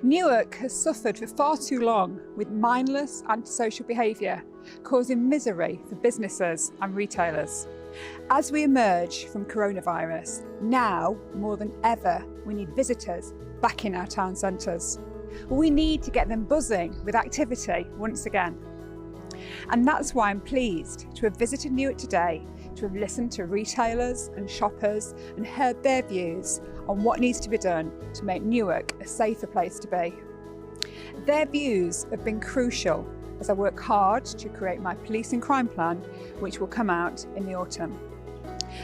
Newark has suffered for far too long with mindless antisocial behaviour, causing misery for businesses and retailers. As we emerge from coronavirus, now more than ever, we need visitors back in our town centres. We need to get them buzzing with activity once again. And that's why I'm pleased to have visited Newark today, to have listened to retailers and shoppers and heard their views on what needs to be done to make Newark a safer place to be. Their views have been crucial as I work hard to create my police and crime plan, which will come out in the autumn.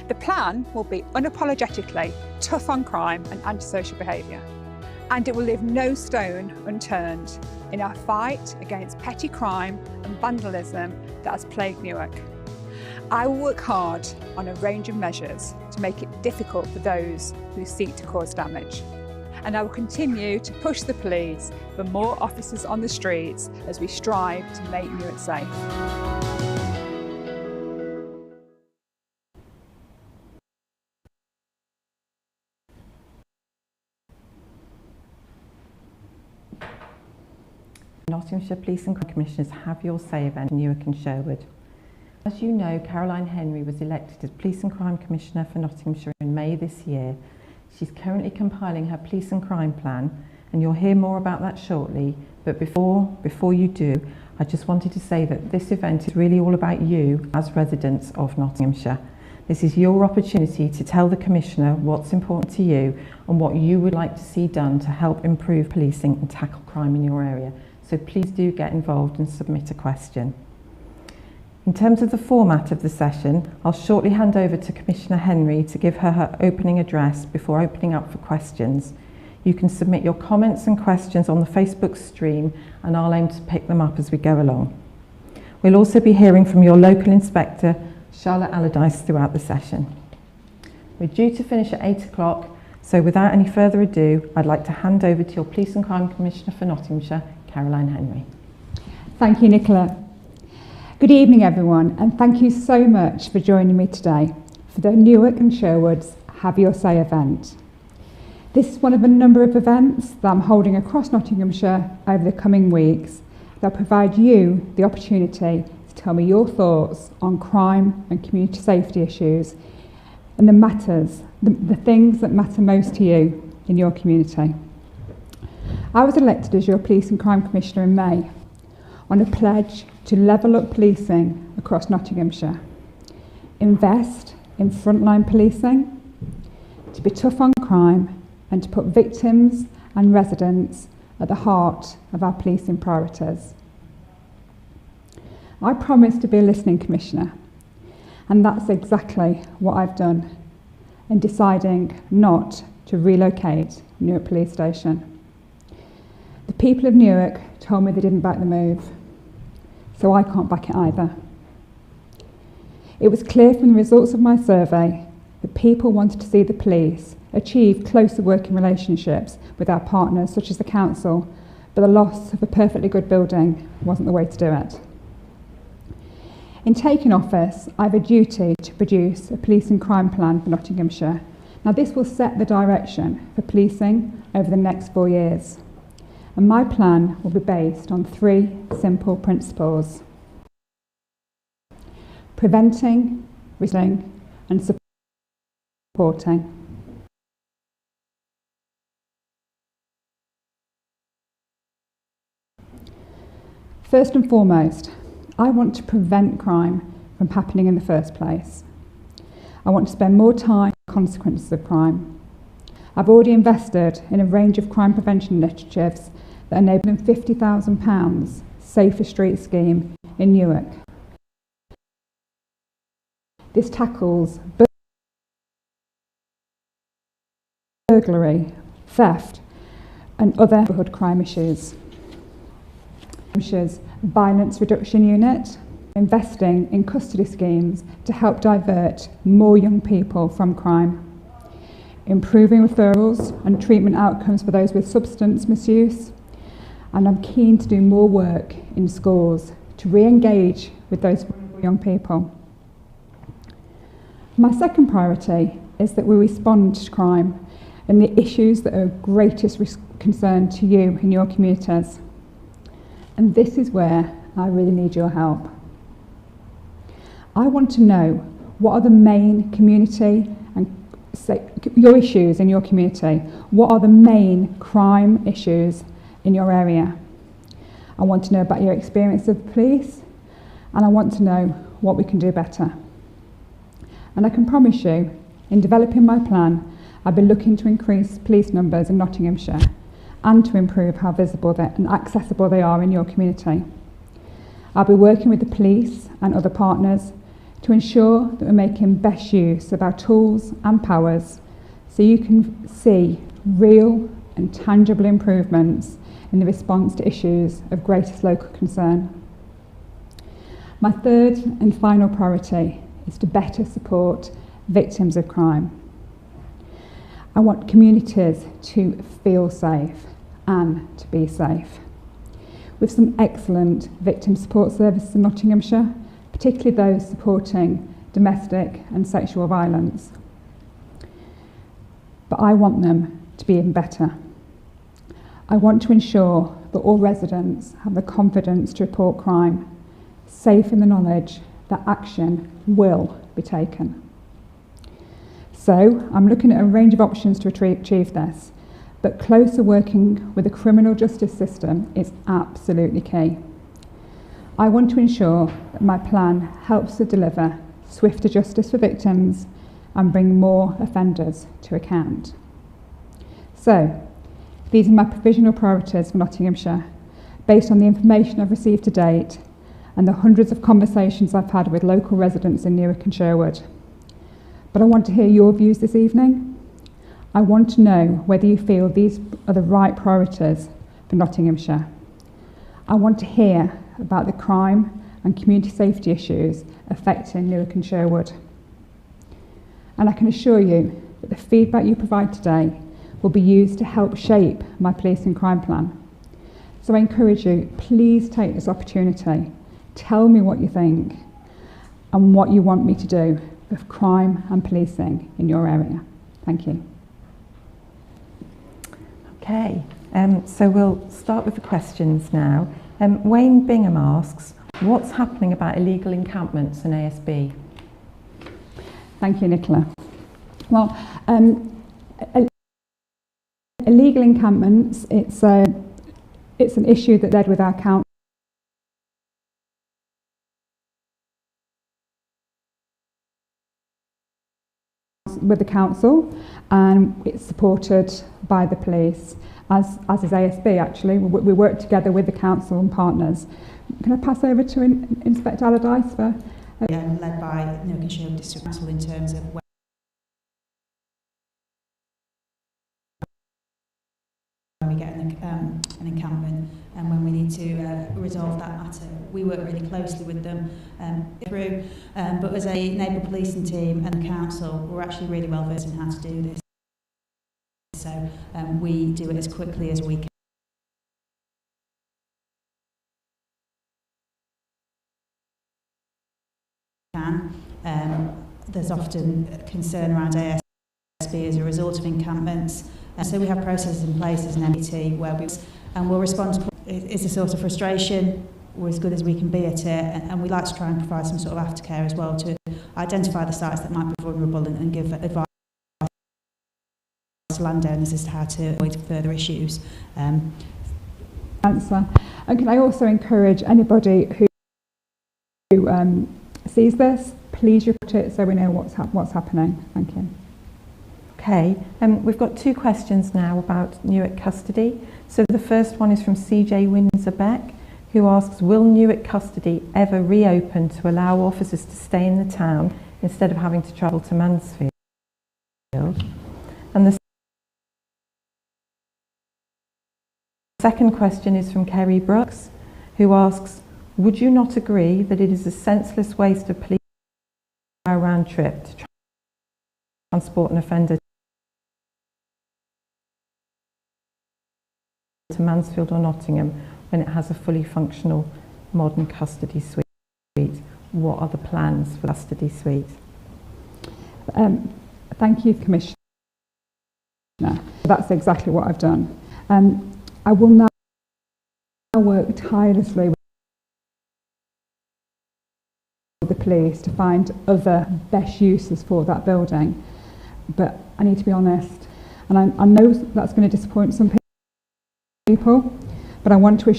The plan will be unapologetically tough on crime and antisocial behaviour, and it will leave no stone unturned in our fight against petty crime and vandalism that has plagued Newark. I will work hard on a range of measures to make it difficult for those who seek to cause damage. And I will continue to push the police for more officers on the streets as we strive to make Newark safe. Nottinghamshire Police and Crime Commissioners Have Your Say event in Newark and Sherwood. As you know, Caroline Henry was elected as Police and Crime Commissioner for Nottinghamshire in May this year. She's currently compiling her police and crime plan, and you'll hear more about that shortly. But before you do, I just wanted to say that this event is really all about you as residents of Nottinghamshire. This is your opportunity to tell the Commissioner what's important to you and what you would like to see done to help improve policing and tackle crime in your area. So please do get involved and submit a question. In terms of the format of the session, I'll shortly hand over to Commissioner Henry to give her opening address before opening up for questions. You can submit your comments and questions on the Facebook stream, and I'll aim to pick them up as we go along. We'll also be hearing from your local inspector, Charlotte Allardyce, throughout the session. We're due to finish at 8 o'clock, so without any further ado, I'd like to hand over to your Police and Crime Commissioner for Nottinghamshire, Caroline Henry. Thank you, Nicola. Good evening, everyone, and thank you so much for joining me today for the Newark and Sherwood's Have Your Say event. This is one of a number of events that I'm holding across Nottinghamshire over the coming weeks that will provide you the opportunity to tell me your thoughts on crime and community safety issues and the things that matter most to you in your community. I was elected as your Police and Crime Commissioner in May on a pledge to level up policing across Nottinghamshire, invest in frontline policing, to be tough on crime, and to put victims and residents at the heart of our policing priorities. I promised to be a listening commissioner, and that's exactly what I've done in deciding not to relocate Newark Police Station. The people of Newark told me they didn't back the move, so I can't back it either. It was clear from the results of my survey that people wanted to see the police achieve closer working relationships with our partners, such as the council, but the loss of a perfectly good building wasn't the way to do it. In taking office, I have a duty to produce a police and crime plan for Nottinghamshire. Now, this will set the direction for policing over the next 4 years. And my plan will be based on 3 simple principles: preventing, reducing, and supporting. First and foremost, I want to prevent crime from happening in the first place. I want to spend more time on the consequences of crime. I've already invested in a range of crime prevention initiatives that enable a £50,000 Safer Street scheme in Newark. This tackles burglary, theft, and other neighbourhood crime issues. Nottinghamshire's Violence Reduction Unit, investing in custody schemes to help divert more young people from crime, improving referrals and treatment outcomes for those with substance misuse, and I'm keen to do more work in schools to re-engage with those young people. My second priority is that we respond to crime and the issues that are of greatest concern to you in your communities. And this is where I really need your help. I want to know what are the main community and your issues in your community. What are the main crime issues in your area? I want to know about your experience of the police, and I want to know what we can do better. And I can promise you, in developing my plan, I'll be looking to increase police numbers in Nottinghamshire and to improve how visible and accessible they are in your community. I'll be working with the police and other partners to ensure that we're making best use of our tools and powers so you can see real and tangible improvements in the response to issues of greatest local concern. My third and final priority is to better support victims of crime. I want communities to feel safe and to be safe. With some excellent victim support services in Nottinghamshire, particularly those supporting domestic and sexual violence. But I want them to be even better. I want to ensure that all residents have the confidence to report crime, safe in the knowledge that action will be taken. So I'm looking at a range of options to achieve this, but closer working with the criminal justice system is absolutely key. I want to ensure that my plan helps to deliver swifter justice for victims and bring more offenders to account. So, these are my provisional priorities for Nottinghamshire, based on the information I've received to date and the hundreds of conversations I've had with local residents in Newark and Sherwood. But I want to hear your views this evening. I want to know whether you feel these are the right priorities for Nottinghamshire. I want to hear about the crime and community safety issues affecting Newark and Sherwood. And I can assure you that the feedback you provide today will be used to help shape my police and crime plan. So I encourage you, please take this opportunity. Tell me what you think and what you want me to do for crime and policing in your area. Thank you. Okay, so we'll start with the questions now. Wayne Bingham asks, what's happening about illegal encampments and ASB? Thank you, Nicola. Well, illegal encampments, it's an issue that led with our council with the council, and it's supported by the police, as is ASB actually. We work together with the council and partners. Can I pass over to Inspector Allardyce for... led by Newark and Sherwood District Council in terms of where we get an encampment and when we need to resolve that matter. We work really closely with them through, but as a neighbour policing team and the council, we're actually really well versed in how to do this. So we do it as quickly as we can. There's often concern around ASB as a result of encampments. So we have processes in place as an MPT where we'll respond to it's a source of frustration. We're as good as we can be at it, and we like to try and provide some sort of aftercare as well to identify the sites that might be vulnerable and give advice to landowners as to how to avoid further issues. Answer. And can I also encourage anybody who sees this, please report it so we know what's happening. Thank you. Okay, we've got two questions now about Newark custody. So the first one is from CJ Windsor-Beck, who asks, will Newark custody ever reopen to allow officers to stay in the town instead of having to travel to Mansfield? And the second question is from Kerry Brooks, who asks, would you not agree that it is a senseless waste of police round trip to transport an offender to Mansfield or Nottingham when it has a fully functional modern custody suite? What are the plans for the custody suite? Thank you, Commissioner. That's exactly what I've done. I will now work tirelessly with the police to find other best uses for that building. But I need to be honest, and I know that's going to disappoint some people, but I want to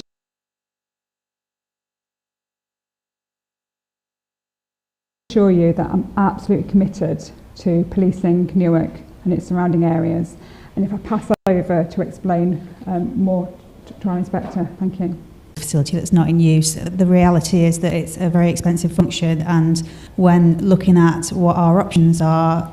assure you that I'm absolutely committed to policing Newark and its surrounding areas. And if I pass over to explain more to our inspector, thank you. Facility that's not in use. The reality is that it's a very expensive function, and when looking at what our options are,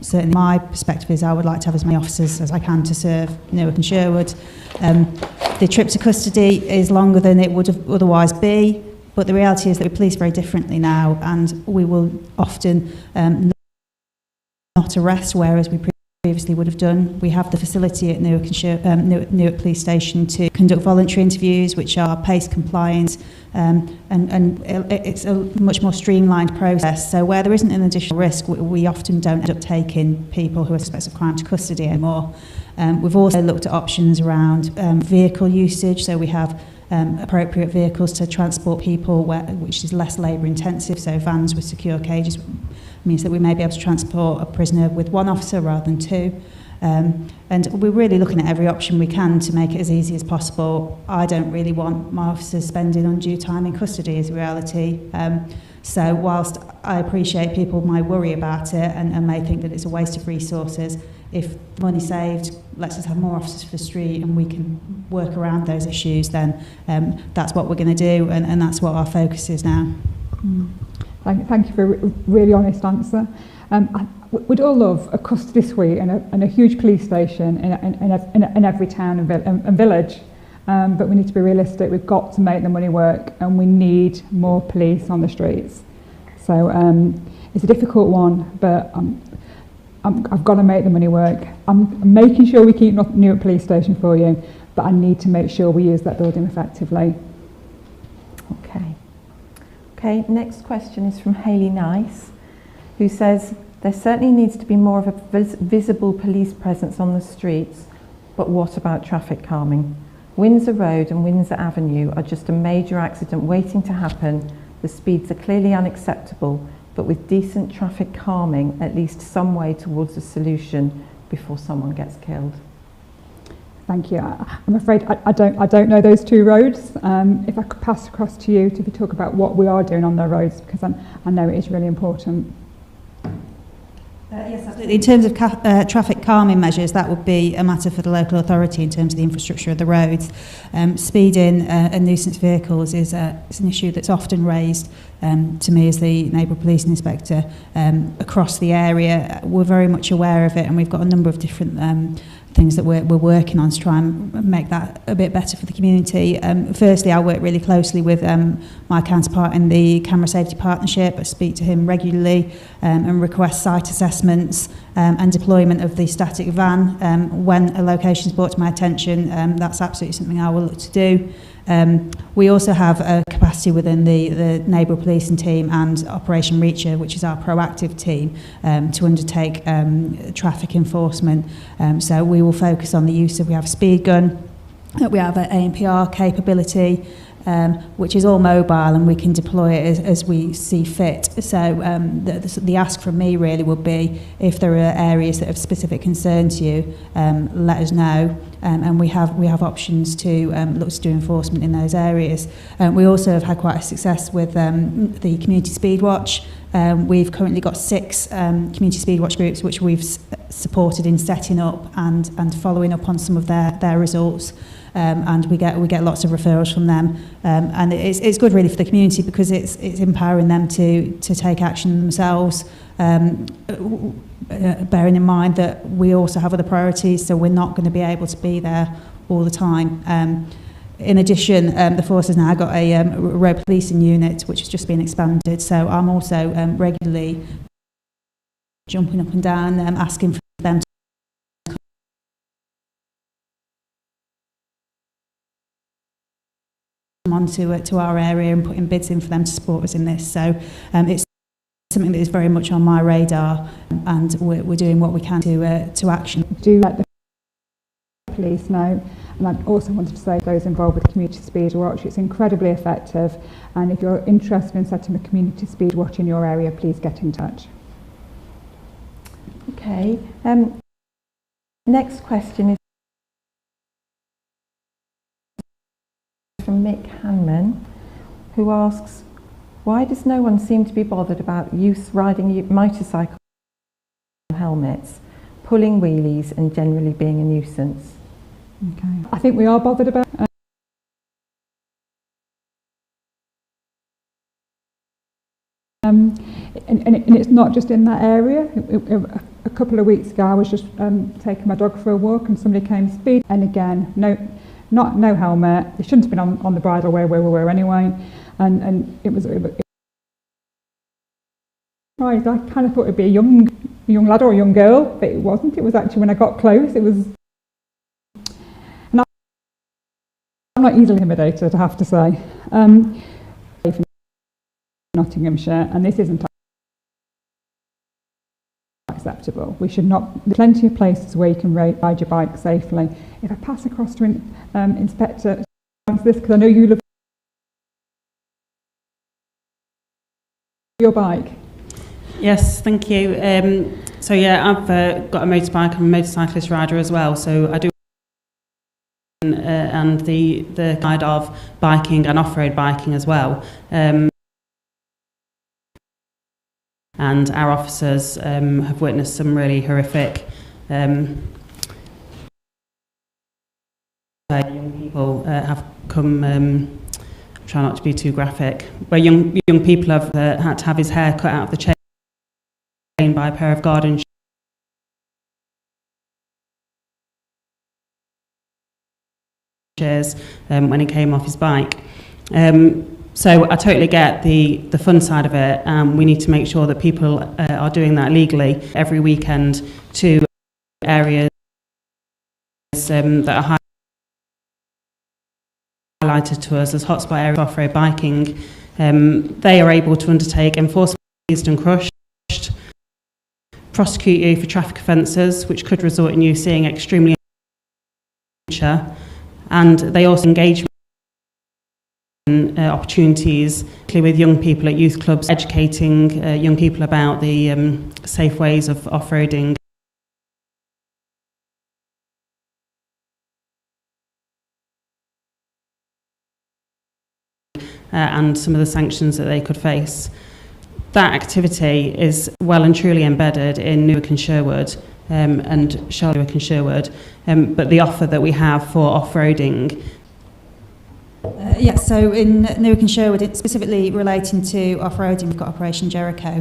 certainly my perspective is I would like to have as many officers as I can to serve Newark and Sherwood. The trip to custody is longer than it would have otherwise be, but the reality is that we police very differently now, and we will often not arrest, whereas we previously would have done. We have the facility at Newark Police Station to conduct voluntary interviews, which are PACE compliant, and it's a much more streamlined process. So where there isn't an additional risk, we often don't end up taking people who are suspects of crime to custody anymore. We've also looked at options around vehicle usage, so we have appropriate vehicles to transport people, which is less labour intensive, so vans with secure cages means that we may be able to transport a prisoner with one officer rather than two. And we're really looking at every option we can to make it as easy as possible. I don't really want my officers spending undue time in custody is a reality. So whilst I appreciate people might worry about it and may think that it's a waste of resources, if money saved lets us have more officers for the street and we can work around those issues, then that's what we're going to do, and that's what our focus is now. Thank you for a really honest answer. We'd all love a custody suite and a huge police station in every town and village, but we need to be realistic. We've got to make the money work, and we need more police on the streets. So it's a difficult one, but I've got to make the money work. I'm making sure we keep Newark Police Station for you, but I need to make sure we use that building effectively. Okay, next question is from Hayley Nice, who says, there certainly needs to be more of a visible police presence on the streets, but what about traffic calming? Windsor Road and Windsor Avenue are just a major accident waiting to happen. The speeds are clearly unacceptable, but with decent traffic calming, at least some way towards a solution before someone gets killed. Thank you. I'm afraid I don't know those two roads. If I could pass across to you to talk about what we are doing on the roads, because I know it is really important. Yes, absolutely. In terms of traffic calming measures, that would be a matter for the local authority in terms of the infrastructure of the roads. Speeding and nuisance vehicles is an issue that's often raised to me as the neighbourhood policing inspector across the area. We're very much aware of it, and we've got a number of different things that we're working on to try and make that a bit better for the community. Firstly, I work really closely with my counterpart in the Camera Safety Partnership. I speak to him regularly and request site assessments and deployment of the static van. When a location is brought to my attention, that's absolutely something I will look to do. We also have a capacity within the neighbourhood policing team and Operation Reacher, which is our proactive team, to undertake traffic enforcement. So we will focus on the use of, we have a speed gun, we have an ANPR capability, which is all mobile and we can deploy it as we see fit. So the ask from me really would be, if there are areas that have specific concern to you, let us know, and we have options to look to do enforcement in those areas. We also have had quite a success with the Community Speed Watch. We've currently got 6 Community Speed Watch groups which we've supported in setting up and following up on some of their results. And we get lots of referrals from them, and it's good really for the community because it's empowering them to take action themselves, bearing in mind that we also have other priorities, so we're not going to be able to be there all the time. In addition, the force has now got a road policing unit which has just been expanded, so I'm also regularly jumping up and down asking for them onto our area and putting bids in for them to support us in this. So it's something that is very much on my radar, and we're doing what we can to action. Do let the police know, and I also wanted to say to those involved with Community Speed Watch, it's incredibly effective, and if you're interested in setting a Community Speed Watch in your area, please get in touch. Okay, next question is from Mick Hanman, who asks, why does no one seem to be bothered about youth riding motorcycle helmets, pulling wheelies and generally being a nuisance? Okay. I think we are bothered about and it's not just in that area. A couple of weeks ago I was just taking my dog for a walk and somebody came speed, and again no helmet. They shouldn't have been on the bridleway where we were anyway, and it was right. I kind of thought it'd be a young lad or a young girl, but it wasn't. It was actually, when I got close, it was. And I'm not easily intimidated, I have to say. Nottinghamshire, and this isn't acceptable. We should not. There's plenty of places where you can ride your bike safely. If I pass across to Inspector, this because I know you love your bike. Yes, thank you. So yeah, I've got a motorbike. I'm a motorcyclist rider as well. So I do and the side of biking and off-road biking as well. And our officers have witnessed some really horrific young people have come, try not to be too graphic, where young people have had to have his hair cut out of the chain by a pair of garden shears when he came off his bike. So I totally get the fun side of it. We need to make sure that people are doing that legally every weekend to areas that are highlighted to us as hotspot areas of off-road biking. They are able to undertake enforcement and crushed, prosecute you for traffic offences, which could result in you seeing extremely and they also engage opportunities, particularly with young people at youth clubs, educating young people about the safe ways of off-roading. And some of the sanctions that they could face. That activity is well and truly embedded in Newark and Sherwood, and Newark and Sherwood, but the offer that we have for off-roading Yeah, so in Newark and Sherwood, it's specifically relating to off-roading, we've got Operation Jericho,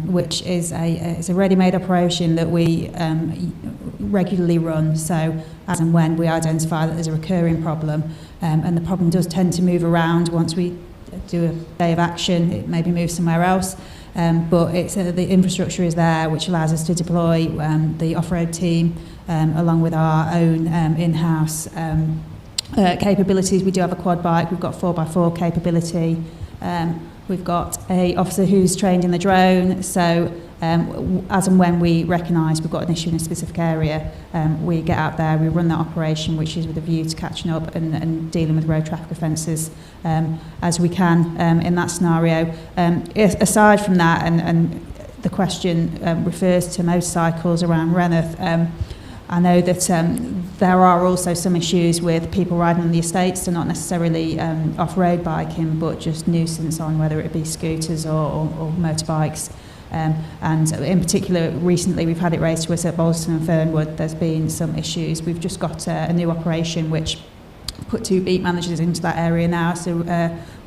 which is a ready-made operation that we regularly run. So as and when we identify that there's a recurring problem, and the problem does tend to move around once we do a day of action, it maybe moves somewhere else. But it's the infrastructure is there, which allows us to deploy the off-road team along with our own in-house capabilities. We do have a quad bike, we've got 4x4 capability, we've got an officer who's trained in the drone, so as and when we recognise we've got an issue in a specific area, we get out there, we run that operation, which is with a view to catching up and dealing with road traffic offences as we can in that scenario. Aside from that, and the question refers to motorcycles around Reneth, I know that there are also some issues with people riding on the estates, so not necessarily off-road biking, but just nuisance on whether it be scooters or motorbikes. And in particular, recently we've had it raised to us at Bolton and Fernwood. There's been some issues. We've just got a new operation which put 2 beat managers into that area now. So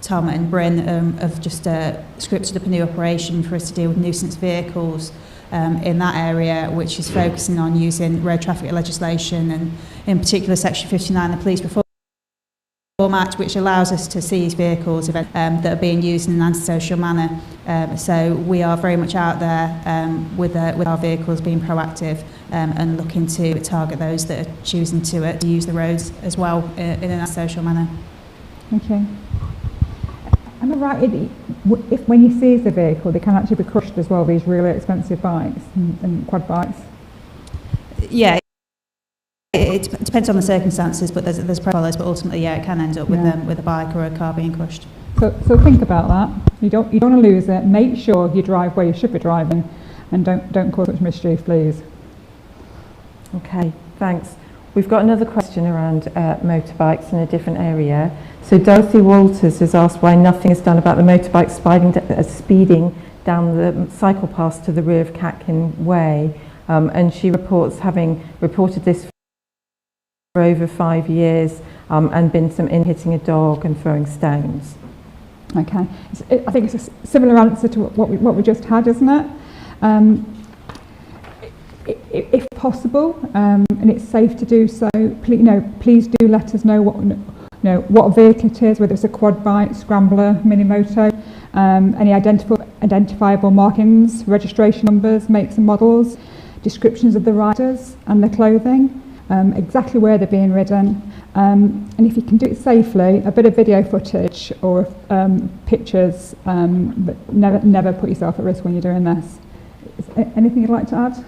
Tom and Bryn have just scripted up a new operation for us to deal with nuisance vehicles in that area, which is focusing on using road traffic legislation and in particular Section 59, the Police Reform Act, which allows us to seize vehicles that are being used in an antisocial manner. So we are very much out there with our vehicles being proactive and looking to target those that are choosing to use the roads as well in an antisocial manner. Okay. Am I right, if when you seize the vehicle, they can actually be crushed as well, these really expensive bikes and quad bikes? Yeah, it depends on the circumstances, but there's profiles, but ultimately, yeah, it can end up with a bike or a car being crushed. So think about that. You don't want to lose it. Make sure you drive where you should be driving, and don't cause much mischief, please. Okay, thanks. We've got another question around motorbikes in a different area. So Dorothy Walters has asked why nothing is done about the motorbikes speeding down the cycle path to the rear of Catkin Way, and she reports having reported this for over 5 years and been some in hitting a dog and throwing stones. Okay, I think it's a similar answer to what we just had, isn't it? If possible, and it's safe to do so, please do let us know what vehicle it is, whether it's a quad bike, scrambler, mini moto, any identifiable markings, registration numbers, makes and models, descriptions of the riders and their clothing, exactly where they're being ridden, and if you can do it safely, a bit of video footage or pictures, but never put yourself at risk when you're doing this. Anything you'd like to add?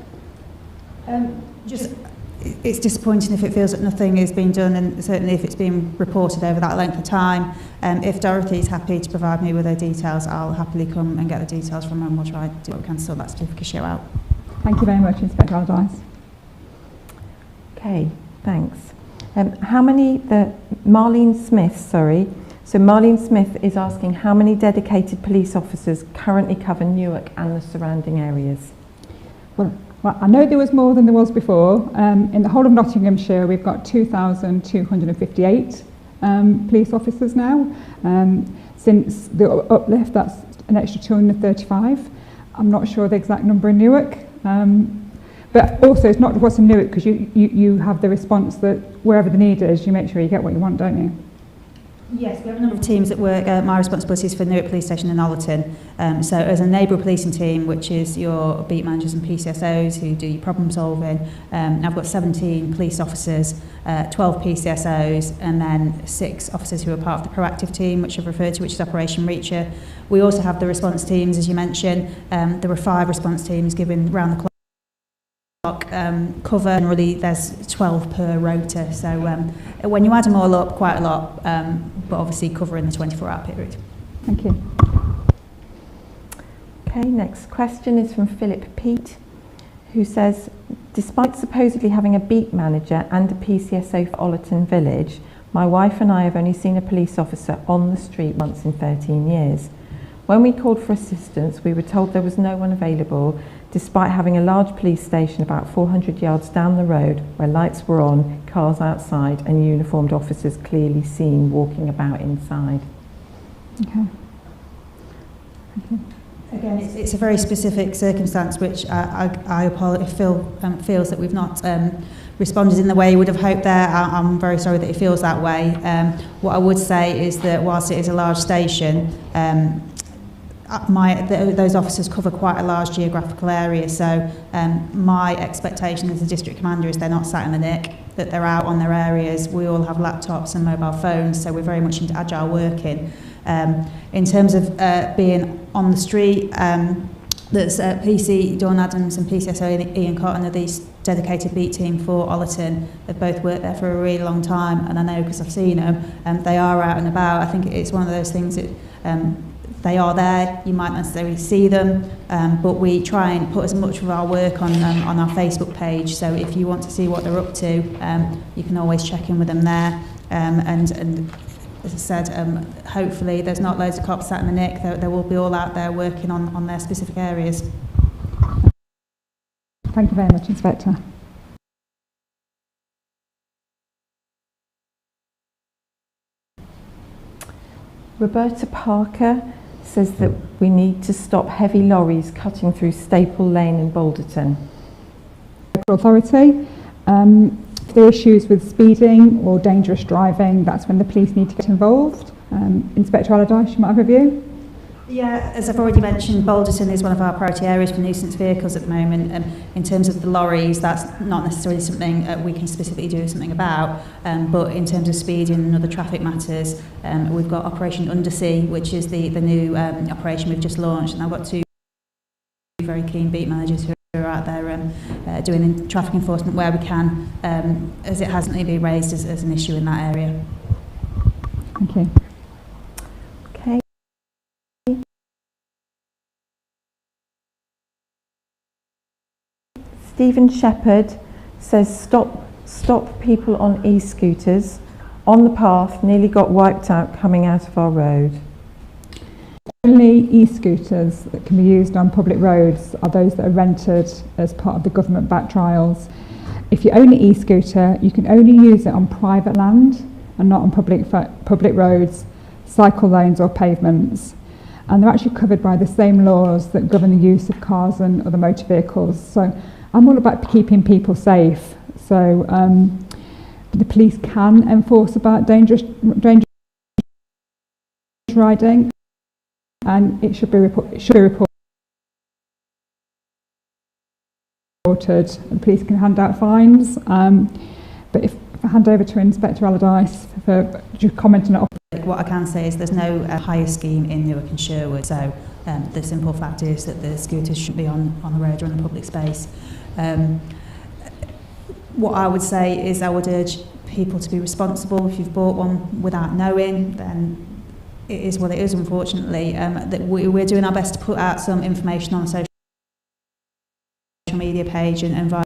It's disappointing if it feels that nothing is being done, and certainly if it's been reported over that length of time. If Dorothy's happy to provide me with her details, I'll happily come and get the details from her, and we'll try to do what we can to sort that certificate issue out. Thank you very much, Inspector Allardyce. Okay, thanks. Marlene Smith is asking how many dedicated police officers currently cover Newark and the surrounding areas? Well, I know there was more than there was before. In the whole of Nottinghamshire, we've got 2,258 police officers now. Since the uplift, that's an extra 235. I'm not sure the exact number in Newark. But also, it's not what's in Newark, because you have the response that wherever the need is, you make sure you get what you want, don't you? Yes, we have a number of teams that work. My responsibility is for Newark Police Station and Allerton. So as a neighbourhood policing team, which is your beat managers and PCSOs who do your problem solving, I've got 17 police officers, 12 PCSOs, and then 6 officers who are part of the proactive team, which I've referred to, which is Operation Reacher. We also have the response teams, as you mentioned. There are 5 response teams given round the clock cover, and really there's 12 per rota, so when you add them all up, quite a lot, but obviously covering the 24-hour period. Thank you. Okay, next question is from Philip Pete, who says, despite supposedly having a beat manager and a PCSO for Allerton Village, my wife and I have only seen a police officer on the street once in 13 years. When we called for assistance, we were told there was no one available, Despite having a large police station about 400 yards down the road where lights were on, cars outside and uniformed officers clearly seen walking about inside. Okay. Again, it's a very specific circumstance which I feels that we've not responded in the way you would have hoped there. I'm very sorry that it feels that way. What I would say is that whilst it is a large station, those officers cover quite a large geographical area, so my expectation as a district commander is they're not sat in the nick, that they're out on their areas. We all have laptops and mobile phones, so we're very much into agile working. In terms of being on the street, there's PC Dawn Adams and PCSO Ian Cotton are these dedicated beat team for Ollerton. They've both worked there for a really long time, and I know because I've seen them, they are out and about. I think it's one of those things that they are there, you might not necessarily see them, but we try and put as much of our work on our Facebook page, so if you want to see what they're up to, you can always check in with them there, and as I said, hopefully there's not loads of cops sat in the nick, they will be all out there working on their specific areas. Thank you very much, Inspector. Roberta Parker says that we need to stop heavy lorries cutting through Staple Lane in Balderton. Authority. If there are issues with speeding or dangerous driving, that's when the police need to get involved. Inspector Allardyce, you might have a view? Yeah, as I've already mentioned, Balderton is one of our priority areas for nuisance vehicles at the moment. In terms of the lorries, that's not necessarily something we can specifically do something about, but in terms of speeding and other traffic matters, we've got Operation Undersea, which is the new operation we've just launched, and I've got two very keen beat managers who are out there doing traffic enforcement where we can, as it hasn't been raised as an issue in that area. Thank you. Okay. Stephen Shepherd says stop people on e-scooters on the path, nearly got wiped out coming out of our road. Only e-scooters that can be used on public roads are those that are rented as part of the government back trials. If you own an e-scooter, you can only use it on private land and not on public roads, cycle lanes or pavements. And they're actually covered by the same laws that govern the use of cars and other motor vehicles. So I'm all about keeping people safe. So the police can enforce about dangerous riding, and it should be reported. And police can hand out fines. But if I hand over to Inspector Allardyce for just commenting on it. What I can say is there's no hire scheme in Newark and Sherwood, so the simple fact is that the scooters shouldn't be on the road or in the public space. What I would say is I would urge people to be responsible. If you've bought one without knowing, then it is what it is, unfortunately. That we're doing our best to put out some information on the social media page and via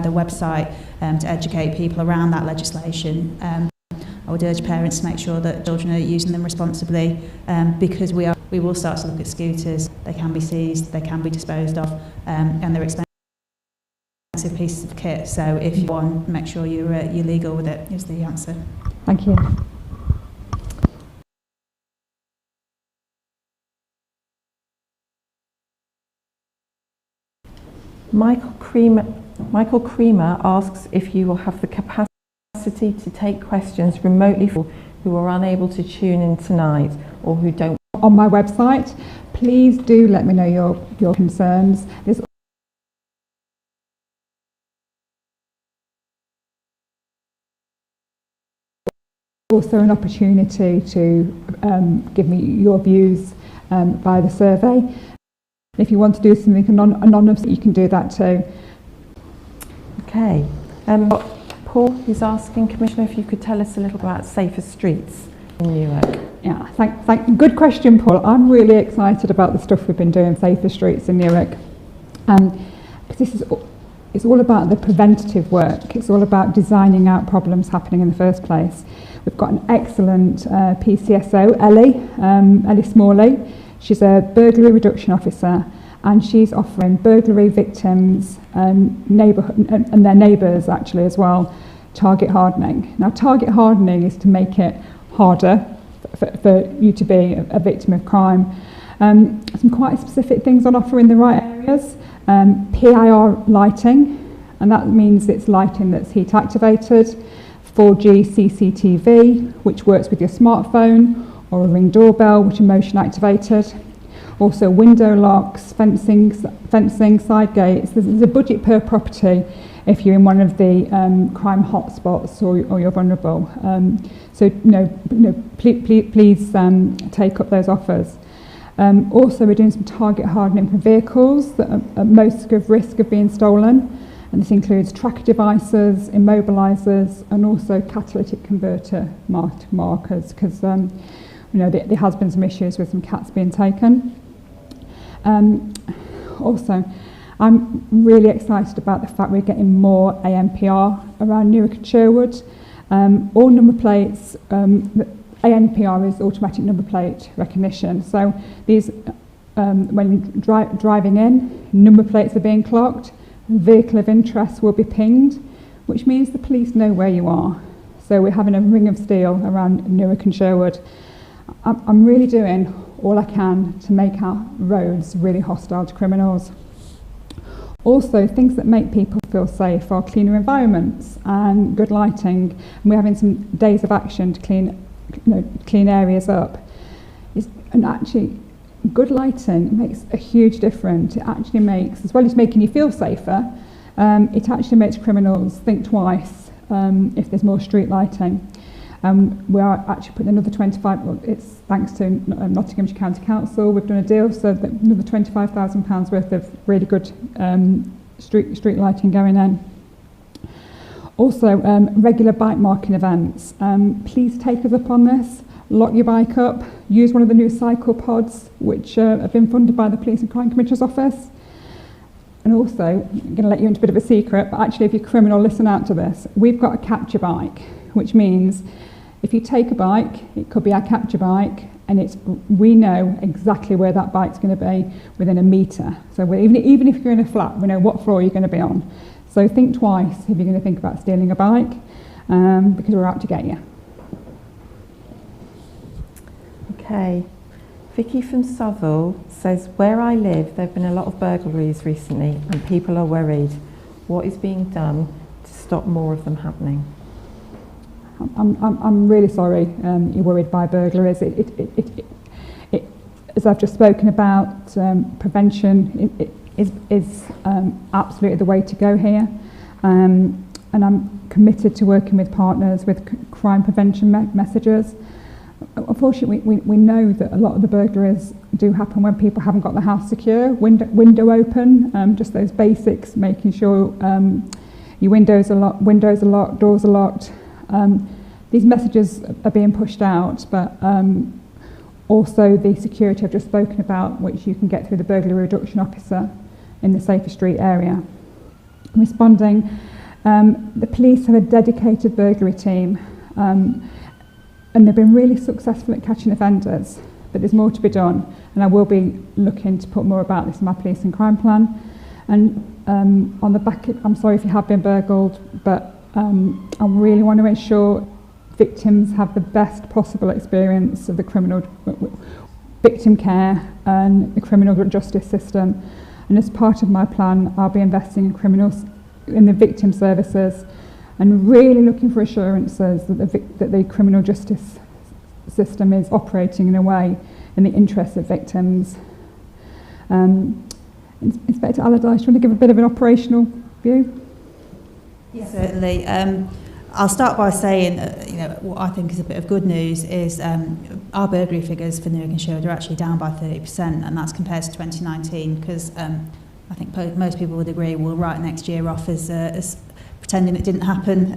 the website to educate people around that legislation. I would urge parents to make sure that children are using them responsibly, because we will start to look at scooters. They can be seized, they can be disposed of, and they're expensive pieces of kit. So if you want, make sure you're legal with it is the answer. Thank you. Michael Creamer asks if you will have the capacity to take questions remotely for who are unable to tune in tonight or who don't. On my website, please do let me know your concerns. There's also an opportunity to give me your views via the survey. If you want to do something anonymous, you can do that too. Okay. Paul is asking, Commissioner, if you could tell us a little about safer streets in Newark. Yeah, good question, Paul. I'm really excited about the stuff we've been doing, safer streets in Newark. Because this is it's all about the preventative work. It's all about designing out problems happening in the first place. We've got an excellent PCSO, Ellie Smalley. She's a burglary reduction officer, and she's offering burglary victims and their neighbours actually as well, target hardening. Now, target hardening is to make it harder for you to be a victim of crime. Some quite specific things on offer in the right areas. PIR lighting, and that means it's lighting that's heat activated. 4G CCTV, which works with your smartphone, or a Ring doorbell, which are motion activated. Also window locks, fencing, side gates. There's a budget per property if you're in one of the crime hotspots or you're vulnerable. So please take up those offers. Also, we're doing some target hardening for vehicles that are at most of risk of being stolen. And this includes tracker devices, immobilisers, and also catalytic converter markers, because there has been some issues with some cats being taken. Also, I'm really excited about the fact we're getting more ANPR around Newark and Sherwood. All number plates, ANPR is automatic number plate recognition. So these, when driving in, number plates are being clocked. Vehicle of interest will be pinged, which means the police know where you are. So we're having a ring of steel around Newark and Sherwood. I'm really doing all I can to make our roads really hostile to criminals. Also, things that make people feel safe are cleaner environments and good lighting. And we're having some days of action to clean areas up. And actually, good lighting makes a huge difference. It actually makes, as well as making you feel safer, it actually makes criminals think twice if there's more street lighting. We are actually putting another 25, well, it's thanks to Nottinghamshire County Council, we've done a deal, so that another £25,000 worth of really good street lighting going in. Also, regular bike marking events. Please take us up on this. Lock your bike up, use one of the new cycle pods, which have been funded by the Police and Crime Commissioner's Office. And also, I'm going to let you into a bit of a secret, but actually if you're a criminal, listen out to this. We've got a capture bike, which means if you take a bike, it could be our capture bike, and we know exactly where that bike's going to be within a metre. So even if you're in a flat, we know what floor you're going to be on. So think twice if you're going to think about stealing a bike, because we're out to get you. Okay, Vicky from Southall says, where I live, there have been a lot of burglaries recently and people are worried. What is being done to stop more of them happening? I'm really sorry you're worried by burglaries. As I've just spoken about, prevention is absolutely the way to go here. And I'm committed to working with partners with crime prevention messages. Unfortunately, we know that a lot of the burglaries do happen when people haven't got the house secure, window open, just those basics, making sure your windows are locked, doors are locked. These messages are being pushed out, but also the security I've just spoken about, which you can get through the burglary reduction officer in the Safer Street area. Responding, the police have a dedicated burglary team. And they've been really successful at catching offenders, but there's more to be done. And I will be looking to put more about this in my police and crime plan. And on the back, I'm sorry if you have been burgled, but I really want to ensure victims have the best possible experience of the criminal victim care and the criminal justice system. And as part of my plan, I'll be investing in the victim services, and really looking for assurances that the criminal justice system is operating in a way in the interests of victims. Inspector Allardyce, do you want to give a bit of an operational view? Yes, certainly. I'll start by saying, what I think is a bit of good news is our burglary figures for Newark and Sherwood are actually down by 30%, and that's compared to 2019, because I think most people would agree we'll write next year off as pretending it didn't happen.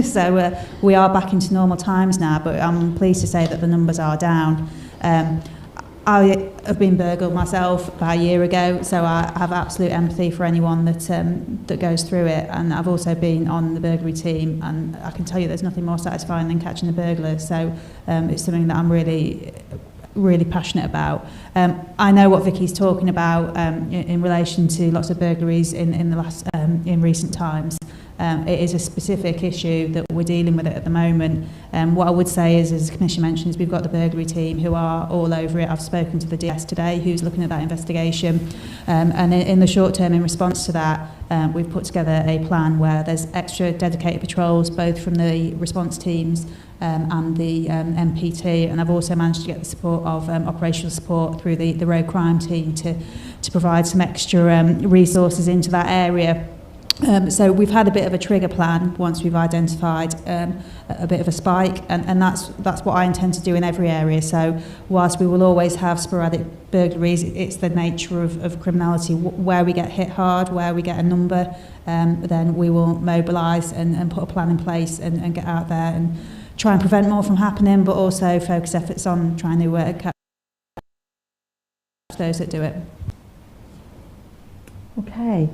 So we are back into normal times now, but I'm pleased to say that the numbers are down. I have been burgled myself about a year ago, so I have absolute empathy for anyone that goes through it. And I've also been on the burglary team, and I can tell you there's nothing more satisfying than catching a burglar. So it's something that I'm really passionate about. I know what Vicky's talking about in relation to lots of burglaries in recent times. It is a specific issue that we're dealing with it at the moment. What I would say is, as the Commissioner mentions, we've got the burglary team who are all over it. I've spoken to the DS today who's looking at that investigation. And in the short term, in response to that, we've put together a plan where there's extra dedicated patrols, both from the response teams and the MPT. And I've also managed to get the support of operational support through the road crime team to provide some extra resources into that area. So we've had a bit of a trigger plan once we've identified a bit of a spike, and that's what I intend to do in every area. So whilst we will always have sporadic burglaries, it's the nature of criminality. Where we get hit hard, where we get a number, then we will mobilise and put a plan in place and get out there and try and prevent more from happening, but also focus efforts on trying to catch those that do it. Okay.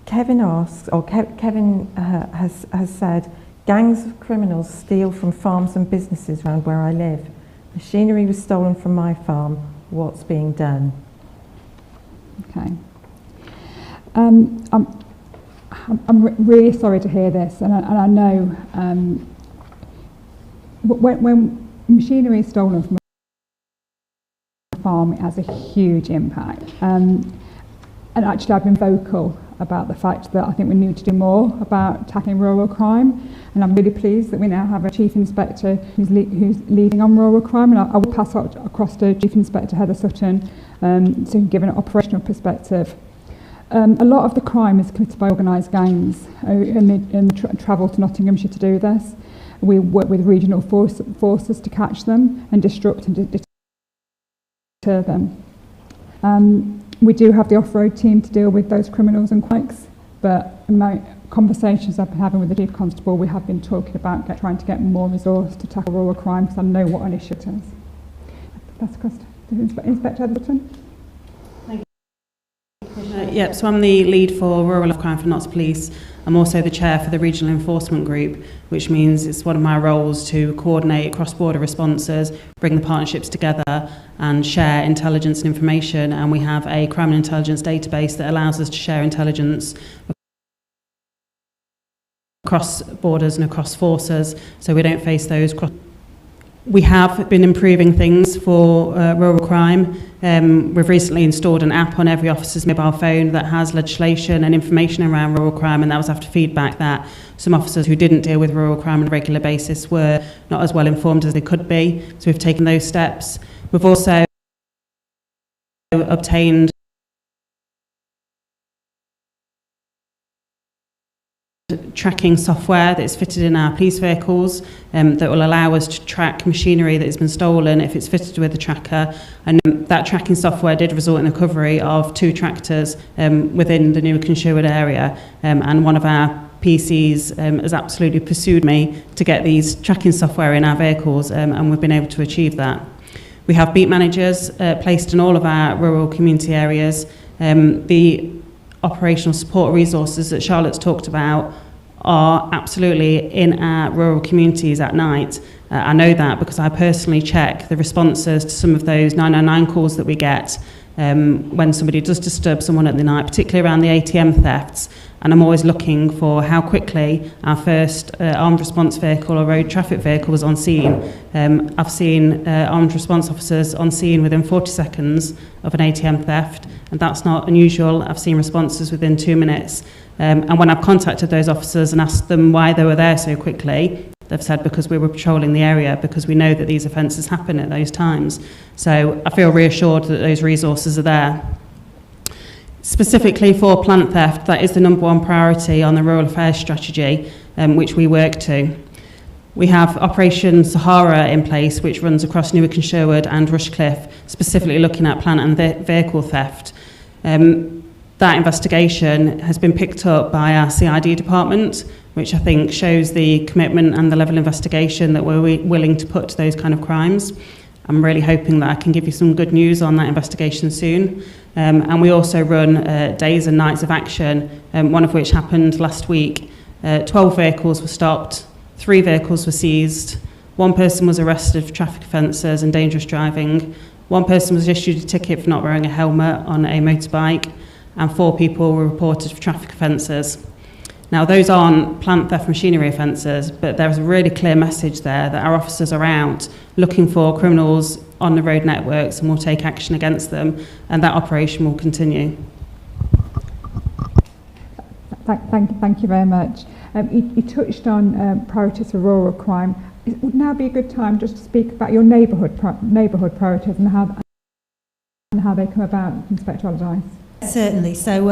Kevin asks, or Kevin has said, gangs of criminals steal from farms and businesses around where I live. Machinery was stolen from my farm. What's being done? Okay. I'm really sorry to hear this, and I know when machinery is stolen from a farm, it has a huge impact. And actually, I've been vocal about the fact that I think we need to do more about tackling rural crime, and I'm really pleased that we now have a Chief Inspector who's leading on rural crime, and I will pass that across to Chief Inspector Heather Sutton so he can give an operational perspective. A lot of the crime is committed by organised gangs and travel to Nottinghamshire to do this. We work with regional forces to catch them and disrupt and deter them. We do have the off-road team to deal with those criminals and quakes, but in my conversations I've been having with the Chief Constable, we have been talking about trying to get more resource to tackle rural crime, because I know what an issue it is. That's across to Inspector Heatherton. Yep, so I'm the lead for Rural Life Crime for Notts Police. I'm also the chair for the Regional Enforcement Group, which means it's one of my roles to coordinate cross-border responses, bring the partnerships together and share intelligence and information. And we have a crime and intelligence database that allows us to share intelligence across borders and across forces, so we don't face those cross. We have been improving things for rural crime. We've recently installed an app on every officer's mobile phone that has legislation and information around rural crime, and that was after feedback that some officers who didn't deal with rural crime on a regular basis were not as well informed as they could be. So we've taken those steps. We've also obtained tracking software that is fitted in our police vehicles that will allow us to track machinery that has been stolen if it's fitted with a tracker. And that tracking software did result in the recovery of 2 tractors within the Newark and Sherwood area, and one of our PCs has absolutely pursued me to get these tracking software in our vehicles, and we've been able to achieve that. We have beat managers placed in all of our rural community areas. The operational support resources that Charlotte's talked about are absolutely in our rural communities at night. I know that because I personally check the responses to some of those 999 calls that we get when somebody does disturb someone at the night, particularly around the ATM thefts. And I'm always looking for how quickly our first armed response vehicle or road traffic vehicle was on scene. I've seen armed response officers on scene within 40 seconds of an ATM theft, and that's not unusual. I've seen responses within 2 minutes. And when I've contacted those officers and asked them why they were there so quickly, they've said because we were patrolling the area, because we know that these offences happen at those times. So I feel reassured that those resources are there. Specifically for plant theft, that is the #1 priority on the Rural Affairs Strategy, which we work to. We have Operation Sahara in place, which runs across Newark and Sherwood and Rushcliffe, specifically looking at plant and vehicle theft. That investigation has been picked up by our CID department, which I think shows the commitment and the level of investigation that we're willing to put to those kind of crimes. I'm really hoping that I can give you some good news on that investigation soon. And we also run days and nights of action, one of which happened last week. 12 vehicles were stopped, 3 vehicles were seized, 1 person was arrested for traffic offences and dangerous driving, 1 person was issued a ticket for not wearing a helmet on a motorbike, and 4 people were reported for traffic offences. Now, those aren't plant theft machinery offences, but there's a really clear message there that our officers are out looking for criminals on the road networks and will take action against them, and that operation will continue. Thank you very much. You touched on priorities for rural crime. It would now be a good time just to speak about your neighbourhood priorities and how they come about, Inspector Allardyce. Certainly. So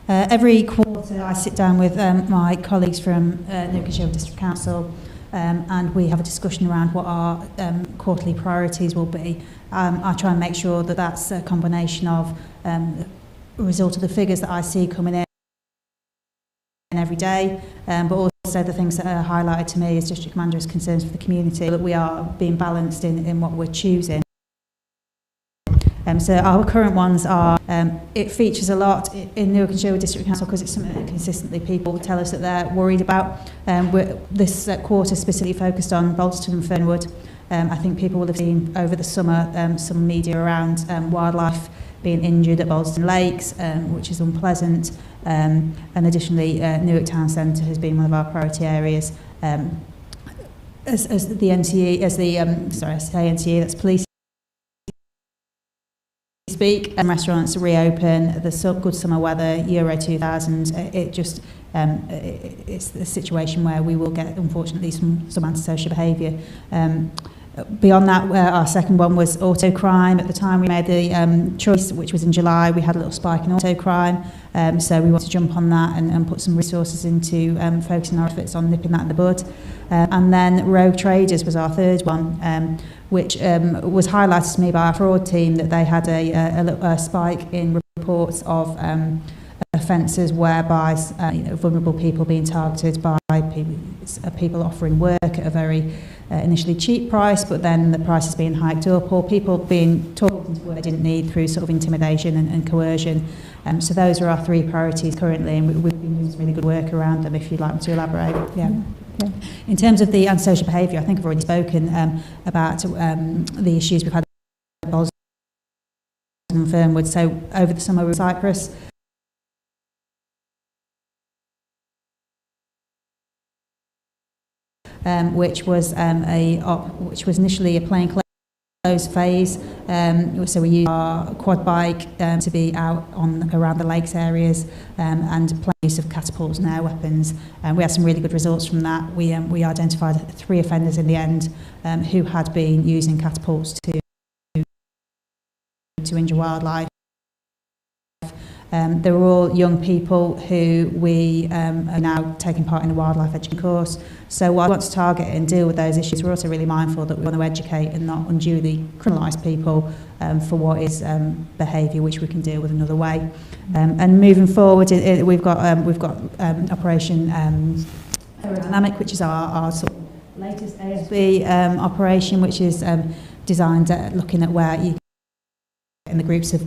every quarter I sit down with my colleagues from Nottinghamshire District Council and we have a discussion around what our quarterly priorities will be. I try and make sure that that's a combination of a result of the figures that I see coming in every day, but also the things that are highlighted to me as District Commander as concerns for the community, that we are being balanced in what we're choosing. So our current ones are, it features a lot in Newark and Sherwood District Council because it's something that consistently people tell us that they're worried about. This quarter specifically focused on Balderton and Sherwood. I think people will have seen over the summer some media around wildlife being injured at Balderton Lakes, which is unpleasant. And additionally, Newark Town Centre has been one of our priority areas. As the NTE, that's police speak, and restaurants reopen, the good summer weather, Euro 2000, it's a situation where we will get, unfortunately, some antisocial behaviour. Beyond that, our second one was auto crime. At the time we made the choice, which was in July, we had a little spike in auto crime, so we want to jump on that and put some resources into focusing our efforts on nipping that in the bud. And then rogue traders was our third one, which was highlighted to me by our fraud team, that they had a spike in reports of offences whereby vulnerable people being targeted by people offering work at a very initially cheap price, but then the price is being hiked up, or people being talked into work they didn't need through sort of intimidation and coercion. So those are our 3 priorities currently, and we've been doing some really good work around them, if you'd like me to elaborate. Yeah. Okay. In terms of the antisocial behaviour, I think I've already spoken about the issues we've had at Balderton and Sherwood. So over the summer we were in Cyprus, which was initially a plainclothes phase. So we used our quad bike to be out around the lakes areas and play use of catapults and air weapons. We had some really good results from that. We identified 3 offenders in the end who had been using catapults to injure wildlife. They were all young people who we are now taking part in a wildlife education course. So while we want to target and deal with those issues, we're also really mindful that we want to educate and not unduly criminalise people for what is behaviour which we can deal with another way. And moving forward, we've got Operation Aerodynamic, which is our sort of latest ASB operation, which is designed at looking at where you in the groups of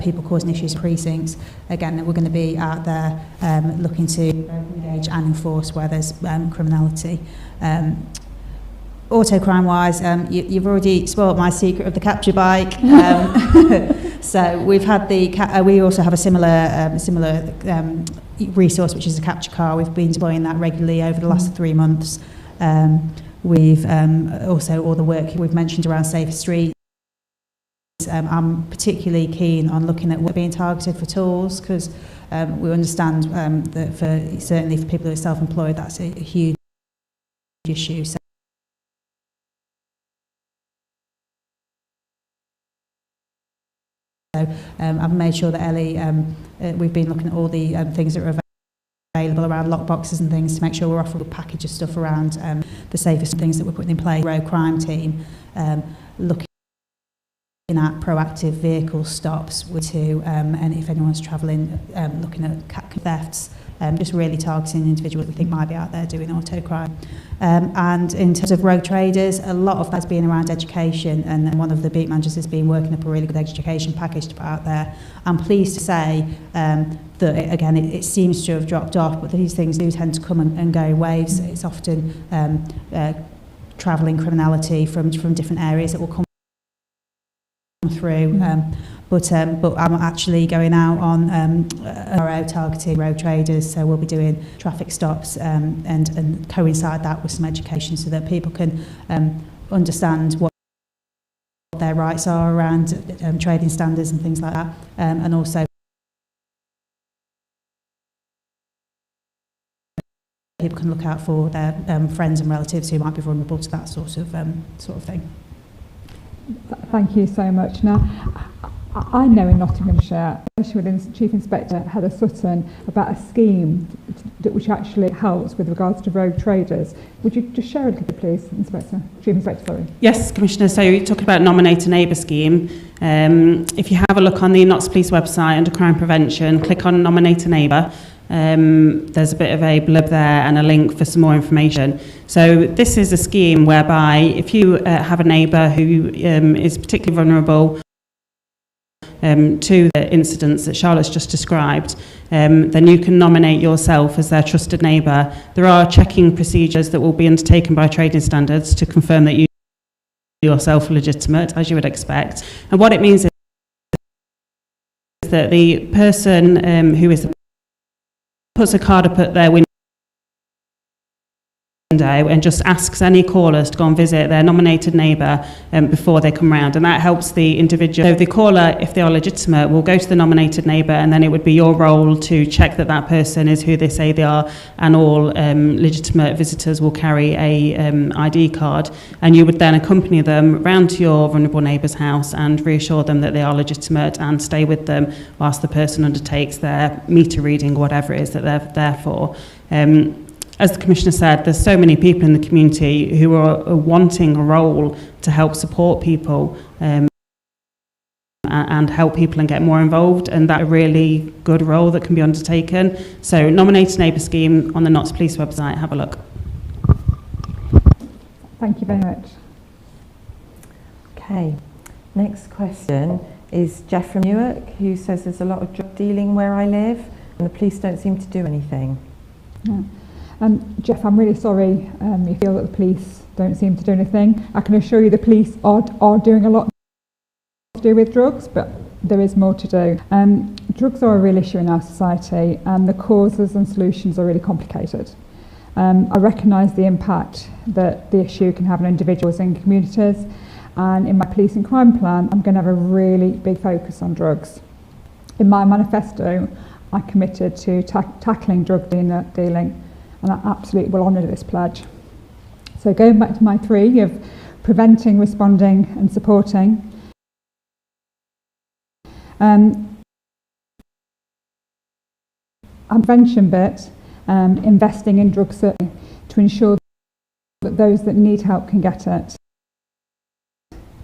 people causing issues in precincts. Again, we're going to be out there looking to engage and enforce where there's criminality. Auto crime wise, you've already spoilt my secret of the capture bike. So we've had we also have a similar resource, which is a capture car. We've been deploying that regularly over the last 3 months. We've also all the work we've mentioned around safer streets. I'm particularly keen on looking at what being targeted for tools, because we understand that certainly for people who are self-employed, that's a huge issue. So I've made sure that Ellie, we've been looking at all the things that are available around lockboxes and things to make sure we're offering a package of stuff around the safest things that we're putting in place. Road crime team looking at proactive vehicle stops and if anyone's travelling, looking at cat thefts, just really targeting individuals we think might be out there doing auto crime. And in terms of rogue traders, a lot of that's been around education, and one of the beat managers has been working up a really good education package to put out there. I'm pleased to say that, again, it seems to have dropped off, but these things do tend to come and go in waves. It's often travelling criminality from different areas that will come through. But I'm actually going out on targeting road traders, so we'll be doing traffic stops and coincide that with some education so that people can understand what their rights are around trading standards and things like that, and also people can look out for their friends and relatives who might be vulnerable to that sort of thing. Thank you so much. Now, I know in Nottinghamshire, especially with Chief Inspector Heather Sutton, about a scheme which actually helps with regards to rogue traders. Would you just share a little bit, please, Chief Inspector, sorry. Yes, Commissioner. So you're talking about Nominate a Neighbour scheme. If you have a look on the Notts Police website under crime prevention, click on Nominate a Neighbour. There's a bit of a blurb there and a link for some more information. So this is a scheme whereby if you have a neighbour who is particularly vulnerable to the incidents that Charlotte's just described, then you can nominate yourself as their trusted neighbour. There are checking procedures that will be undertaken by trading standards to confirm that you yourself are legitimate, as you would expect. And what it means is that the person who is puts a card up at their window and just asks any callers to go and visit their nominated neighbour before they come round, and that helps the individual. So the caller, if they are legitimate, will go to the nominated neighbour, and then it would be your role to check that that person is who they say they are, and all legitimate visitors will carry a ID card, and you would then accompany them round to your vulnerable neighbour's house and reassure them that they are legitimate and stay with them whilst the person undertakes their meter reading, whatever it is that they're there for. As the Commissioner said, there's so many people in the community who are wanting a role to help support people and help people and get more involved, and that's a really good role that can be undertaken. So Nominate a Neighbour scheme on the Notts Police website, have a look. Thank you very much. Okay, next question is Jeff from Newark, who says there's a lot of drug dealing where I live and the police don't seem to do anything. Yeah. Jeff, I'm really sorry you feel that the police don't seem to do anything. I can assure you the police are doing a lot to do with drugs, but there is more to do. Drugs are a real issue in our society, and the causes and solutions are really complicated. I recognise the impact that the issue can have on individuals and communities, and in my police and crime plan I'm going to have a really big focus on drugs. In my manifesto I committed to tackling drug dealing, and I absolutely will honour this pledge. So going back to my 3 of preventing, responding and supporting. Prevention bit, investing in drug serving to ensure that those that need help can get it.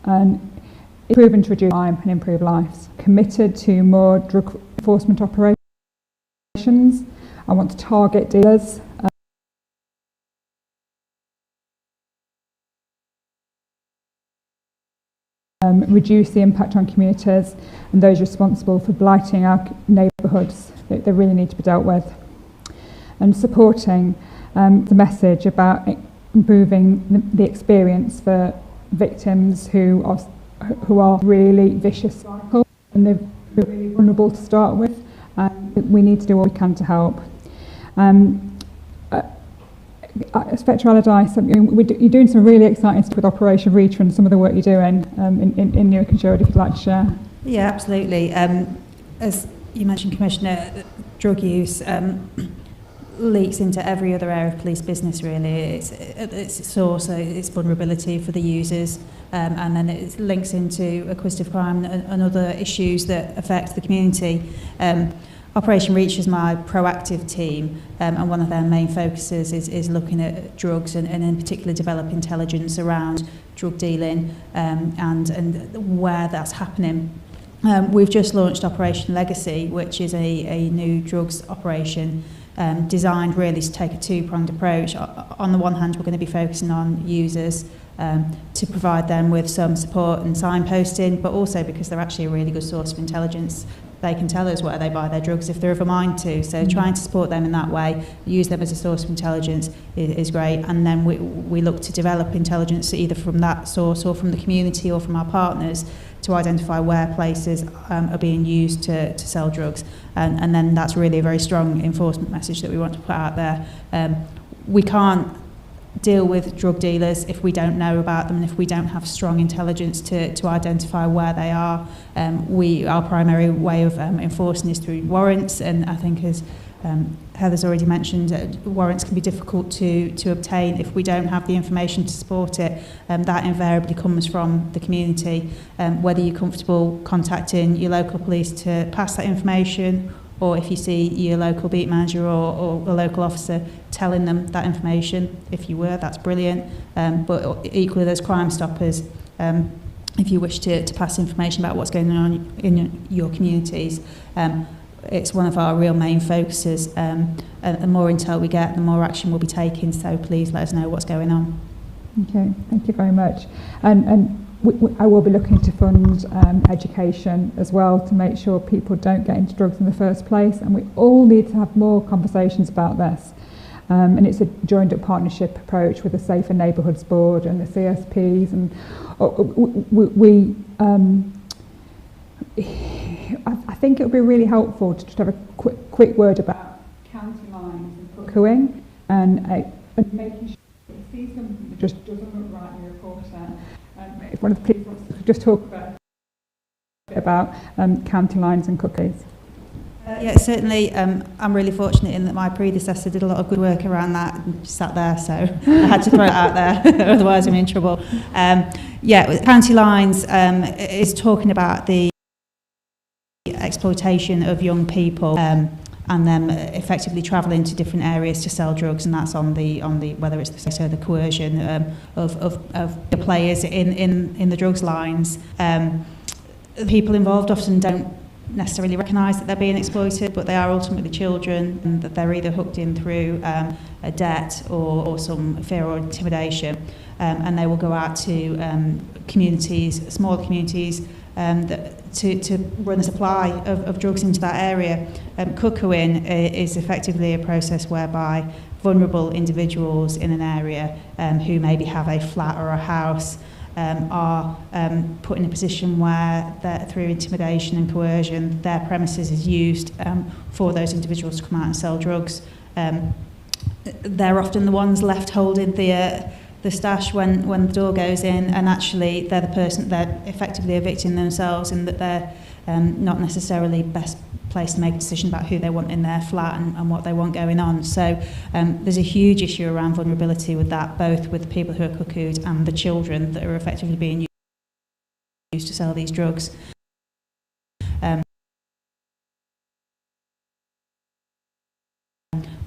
And improving to reduce crime and improve lives. Committed to more drug enforcement operations. I want to target dealers. Reduce the impact on communities and those responsible for blighting our neighbourhoods. They really need to be dealt with. And supporting the message about improving the experience for victims who are really vicious and they're really vulnerable to start with. We need to do what we can to help. Inspector Allardyce, you're doing some really exciting stuff with Operation Reach and some of the work you're doing in Newark and Sherwood, if you'd like to share. Yeah, absolutely. As you mentioned, Commissioner, drug use leaks into every other area of police business, really. It's source, it's vulnerability for the users, and then it links into acquisitive crime and other issues that affect the community. Operation Reach is my proactive team, and one of their main focuses is looking at drugs and in particular develop intelligence around drug dealing and where that's happening. We've just launched Operation Legacy, which is a new drugs operation designed really to take a two-pronged approach. On the one hand, we're going to be focusing on users to provide them with some support and signposting, but also because they're actually a really good source of intelligence. They can tell us where they buy their drugs if they're of a mind to. So trying to support them in that way, use them as a source of intelligence is great. And then we look to develop intelligence either from that source or from the community or from our partners to identify where places are being used to sell drugs. And then that's really a very strong enforcement message that we want to put out there. We can't deal with drug dealers if we don't know about them and if we don't have strong intelligence to identify where they are. Our primary way of enforcing is through warrants, and I think as Heather's already mentioned, warrants can be difficult to obtain if we don't have the information to support it. That invariably comes from the community. Whether you're comfortable contacting your local police to pass that information, or if you see your local beat manager or a local officer telling them that information, if you were, that's brilliant. But equally, there's Crime Stoppers. If you wish to pass information about what's going on in your communities, it's one of our real main focuses. And the more intel we get, the more action we'll be taking. So please let us know what's going on. Okay, thank you very much. And I will be looking to fund education as well to make sure people don't get into drugs in the first place, and we all need to have more conversations about this. And it's a joined up partnership approach with the Safer Neighbourhoods Board and the CSPs, and I think it would be really helpful to just have a quick word about county lines and cuckooing and making sure if you see something that just doesn't look right in your report. If one of the police wants to just talk about county lines and cookies. Yeah, certainly. I'm really fortunate in that my predecessor did a lot of good work around that and sat there, so I had to throw it out there, otherwise I'm in trouble. County lines is talking about the exploitation of young people and them effectively travelling to different areas to sell drugs, and that's on the whether it's the coercion of the players in the drugs lines. The people involved often don't necessarily recognise that they're being exploited, but they are ultimately children, and that they're either hooked in through a debt or some fear or intimidation, and they will go out to communities, smaller communities, to run a supply of drugs into that area. Cuckooing is effectively a process whereby vulnerable individuals in an area who maybe have a flat or a house are put in a position where through intimidation and coercion their premises is used for those individuals to come out and sell drugs. They're often the ones left holding the stash when the door goes in, and actually they're the person, they're effectively evicting themselves, and that they're not necessarily best placed to make a decision about who they want in their flat and what they want going on. So there's a huge issue around vulnerability with that, both with the people who are cuckooed and the children that are effectively being used to sell these drugs.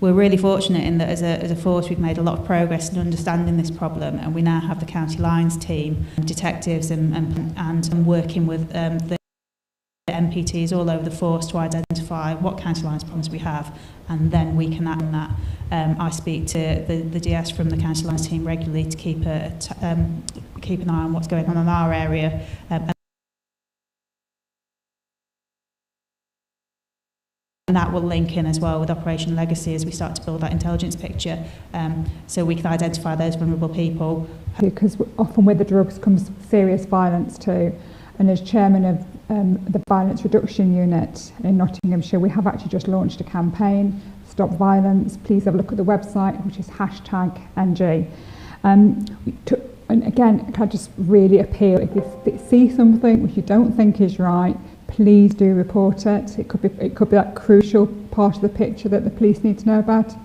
We're really fortunate in that as a force we've made a lot of progress in understanding this problem, and we now have the county lines team, detectives and working with the MPTs all over the force to identify what county lines problems we have, and then we can act on that. I speak to the DS from the county lines team regularly to keep an eye on what's going on in our area. And that will link in as well with Operation Legacy as we start to build that intelligence picture, so we can identify those vulnerable people. Because often with the drugs comes serious violence too, and as chairman of the Violence Reduction Unit in Nottinghamshire, we have actually just launched a campaign, Stop Violence. Please have a look at the website, which is #NG. And again, I just really appeal, if you see something which you don't think is right, please do report it. It could be that crucial part of the picture that the police need to know about.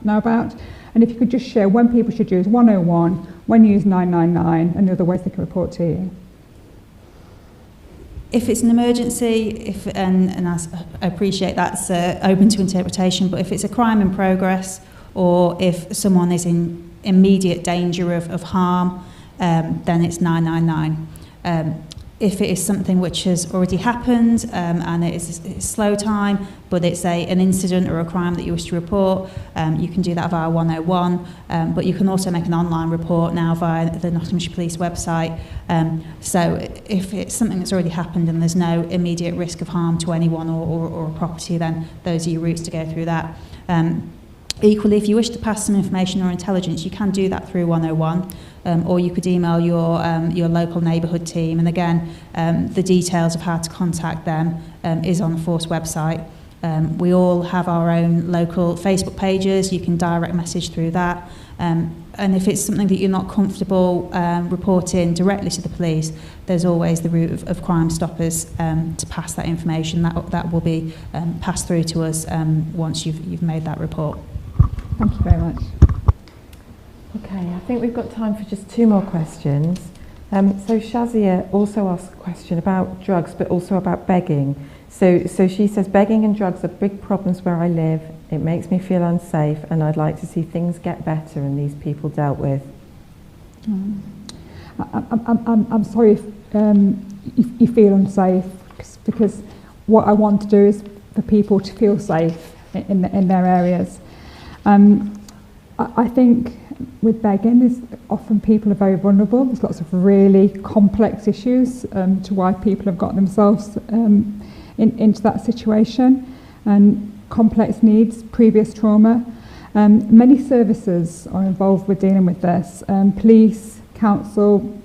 And if you could just share when people should use 101, when use 999, and the other ways they can report to you. If it's an emergency, and I appreciate that's open to interpretation, but if it's a crime in progress, or if someone is in immediate danger of harm, then it's 999. If it is something which has already happened and it's slow time, but it's an incident or a crime that you wish to report, you can do that via 101. But you can also make an online report now via the Nottinghamshire Police website. So if it's something that's already happened and there's no immediate risk of harm to anyone or a property, then those are your routes to go through that. Equally, if you wish to pass some information or intelligence, you can do that through 101, or you could email your local neighbourhood team. And again, the details of how to contact them is on the Force website. We all have our own local Facebook pages. You can direct message through that. And if it's something that you're not comfortable reporting directly to the police, there's always the route of Crime Stoppers to pass that information. That will be passed through to us once you've made that report. Thank you very much. Okay, I think we've got time for just 2 more questions. So Shazia also asked a question about drugs, but also about begging. So she says, begging and drugs are big problems where I live. It makes me feel unsafe, and I'd like to see things get better and these people dealt with. I'm sorry if you feel unsafe, because what I want to do is for people to feel safe in their areas. I think with begging, is often people are very vulnerable. There's lots of really complex issues to why people have got themselves into that situation, and complex needs, previous trauma. Many services are involved with dealing with this. Police, council,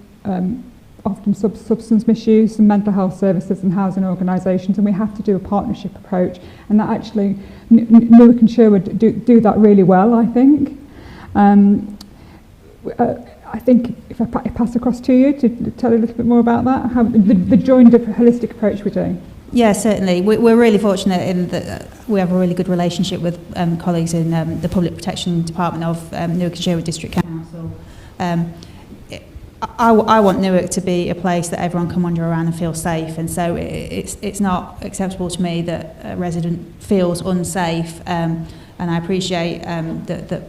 often substance misuse and mental health services and housing organisations, and we have to do a partnership approach, and that actually Newark and Sherwood do that really well, I think. I think if I pass across to you to tell a little bit more about that, how the joined up holistic approach we do. Yeah, certainly. We're really fortunate in that we have a really good relationship with colleagues in the Public Protection Department of Newark and Sherwood District Council. I want Newark to be a place that everyone can wander around and feel safe, and so it's not acceptable to me that a resident feels unsafe, and I appreciate that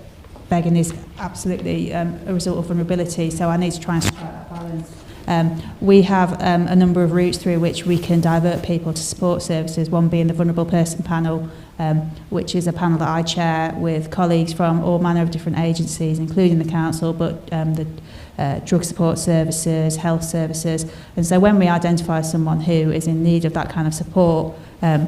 begging is absolutely a result of vulnerability, so I need to try and strike that balance. We have a number of routes through which we can divert people to support services, one being the Vulnerable Person Panel, which is a panel that I chair with colleagues from all manner of different agencies, including the council, but the drug support services, health services. And so when we identify someone who is in need of that kind of support, I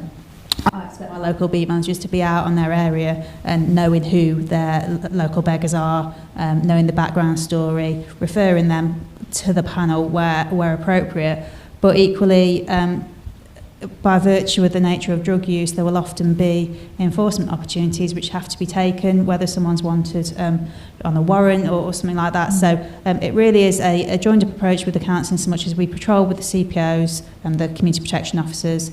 expect my local beat managers to be out on their area and knowing who their local beggars are, knowing the background story, referring them to the panel where appropriate. But equally, by virtue of the nature of drug use, there will often be enforcement opportunities which have to be taken, whether someone's wanted on a warrant or something like that. So it really is a joined-up approach with the council in so much as we patrol with the CPOs and the community protection officers.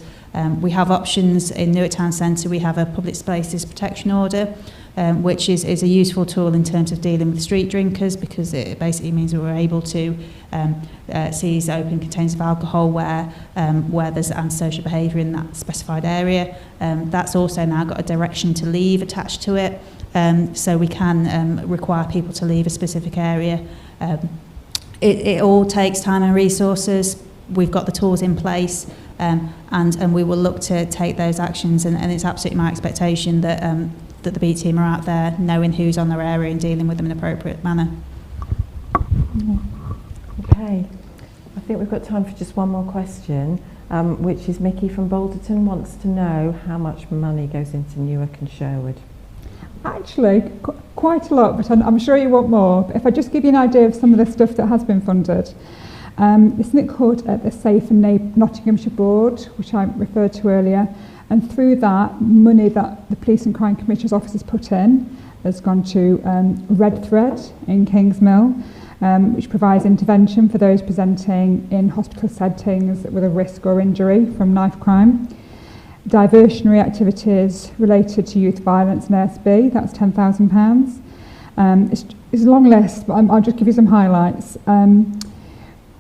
We have options in Newark Town Centre. We have a public spaces protection order, which is a useful tool in terms of dealing with street drinkers, because it basically means that we're able to seize open containers of alcohol where there's antisocial behaviour in that specified area. That's also now got a direction to leave attached to it, so we can require people to leave a specific area. It all takes time and resources. We've got the tools in place, and we will look to take those actions, and it's absolutely my expectation that that the beat team are out there knowing who's on their area and dealing with them in an appropriate manner. Okay, I think we've got time for just one more question, which is Mickey from Balderton wants to know how much money goes into Newark and Sherwood. Actually, quite a lot, but I'm sure you want more. But if I just give you an idea of some of the stuff that has been funded. There's something called the Safe and Nottinghamshire Board, which I referred to earlier, and through that, money that the Police and Crime Commissioner's office has put in has gone to Red Thread in Kingsmill, which provides intervention for those presenting in hospital settings with a risk or injury from knife crime. Diversionary activities related to youth violence and ASB, that's £10,000. It's a long list, but I'll just give you some highlights.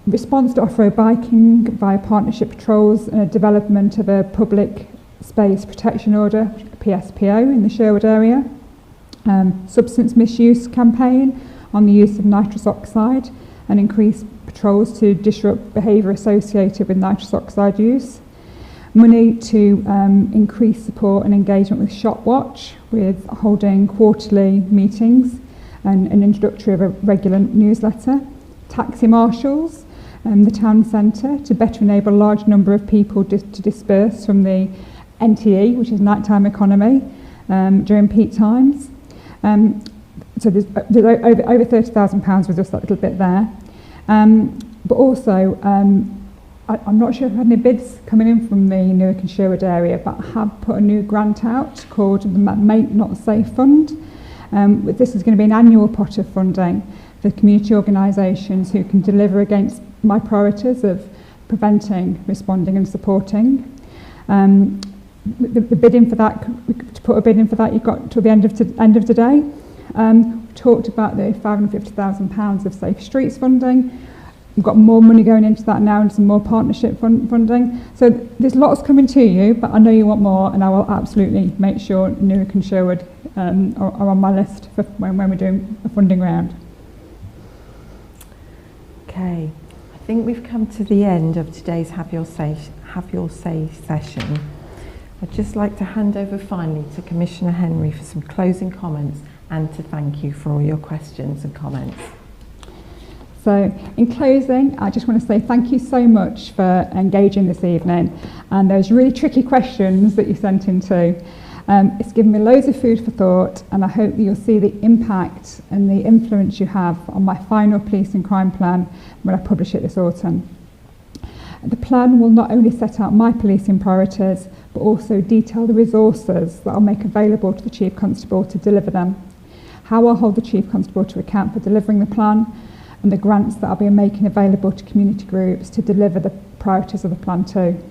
Response to off-road biking via partnership patrols and a development of a public space protection order, PSPO, in the Sherwood area. Substance misuse campaign on the use of nitrous oxide and increase patrols to disrupt behaviour associated with nitrous oxide use. Money to increase support and engagement with Shop Watch, with holding quarterly meetings and an introductory of a regular newsletter. Taxi marshals, the town centre, to better enable a large number of people to disperse from the NTE, which is nighttime economy, during peak times. So there's over £30,000 with just that little bit there. But also, I'm not sure if I've had any bids coming in from the Newark and Sherwood area, but I have put a new grant out called the Make Not Safe Fund. This is going to be an annual pot of funding for community organisations who can deliver against my priorities of preventing, responding and supporting. The bidding for that, to put a bid in for that, you've got till the end of today. We talked about the £550,000 of Safe Streets funding. We've got more money going into that now and some more partnership funding. So there's lots coming to you, but I know you want more, and I will absolutely make sure Newark and Sherwood are on my list for when we're doing a funding round. Okay, I think we've come to the end of today's Have Your Say session. I'd just like to hand over finally to Commissioner Henry for some closing comments and to thank you for all your questions and comments. So in closing, I just want to say thank you so much for engaging this evening, and those really tricky questions that you sent in too. It's given me loads of food for thought, and I hope that you'll see the impact and the influence you have on my final police and crime plan when I publish it this autumn. The plan will not only set out my policing priorities, but also detail the resources that I'll make available to the Chief Constable to deliver them, how I'll hold the Chief Constable to account for delivering the plan, and the grants that I'll be making available to community groups to deliver the priorities of the plan too.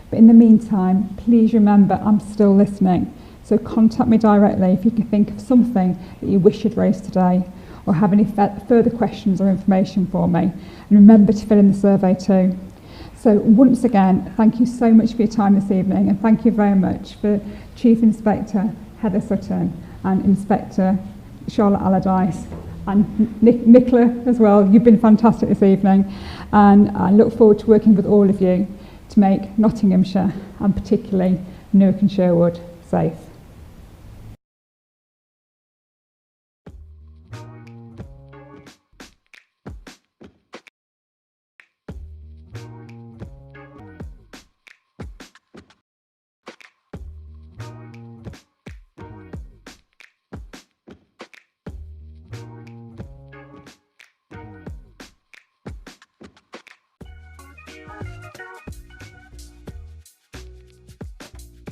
But in the meantime, please remember I'm still listening, so contact me directly if you can think of something that you wish you'd raised today, or have any further questions or information for me. And remember to fill in the survey too. So once again, thank you so much for your time this evening, and thank you very much for Chief Inspector Heather Sutton and Inspector Charlotte Allardyce, and Nicola as well. You've been fantastic this evening, and I look forward to working with all of you to make Nottinghamshire, and particularly Newark and Sherwood, safe.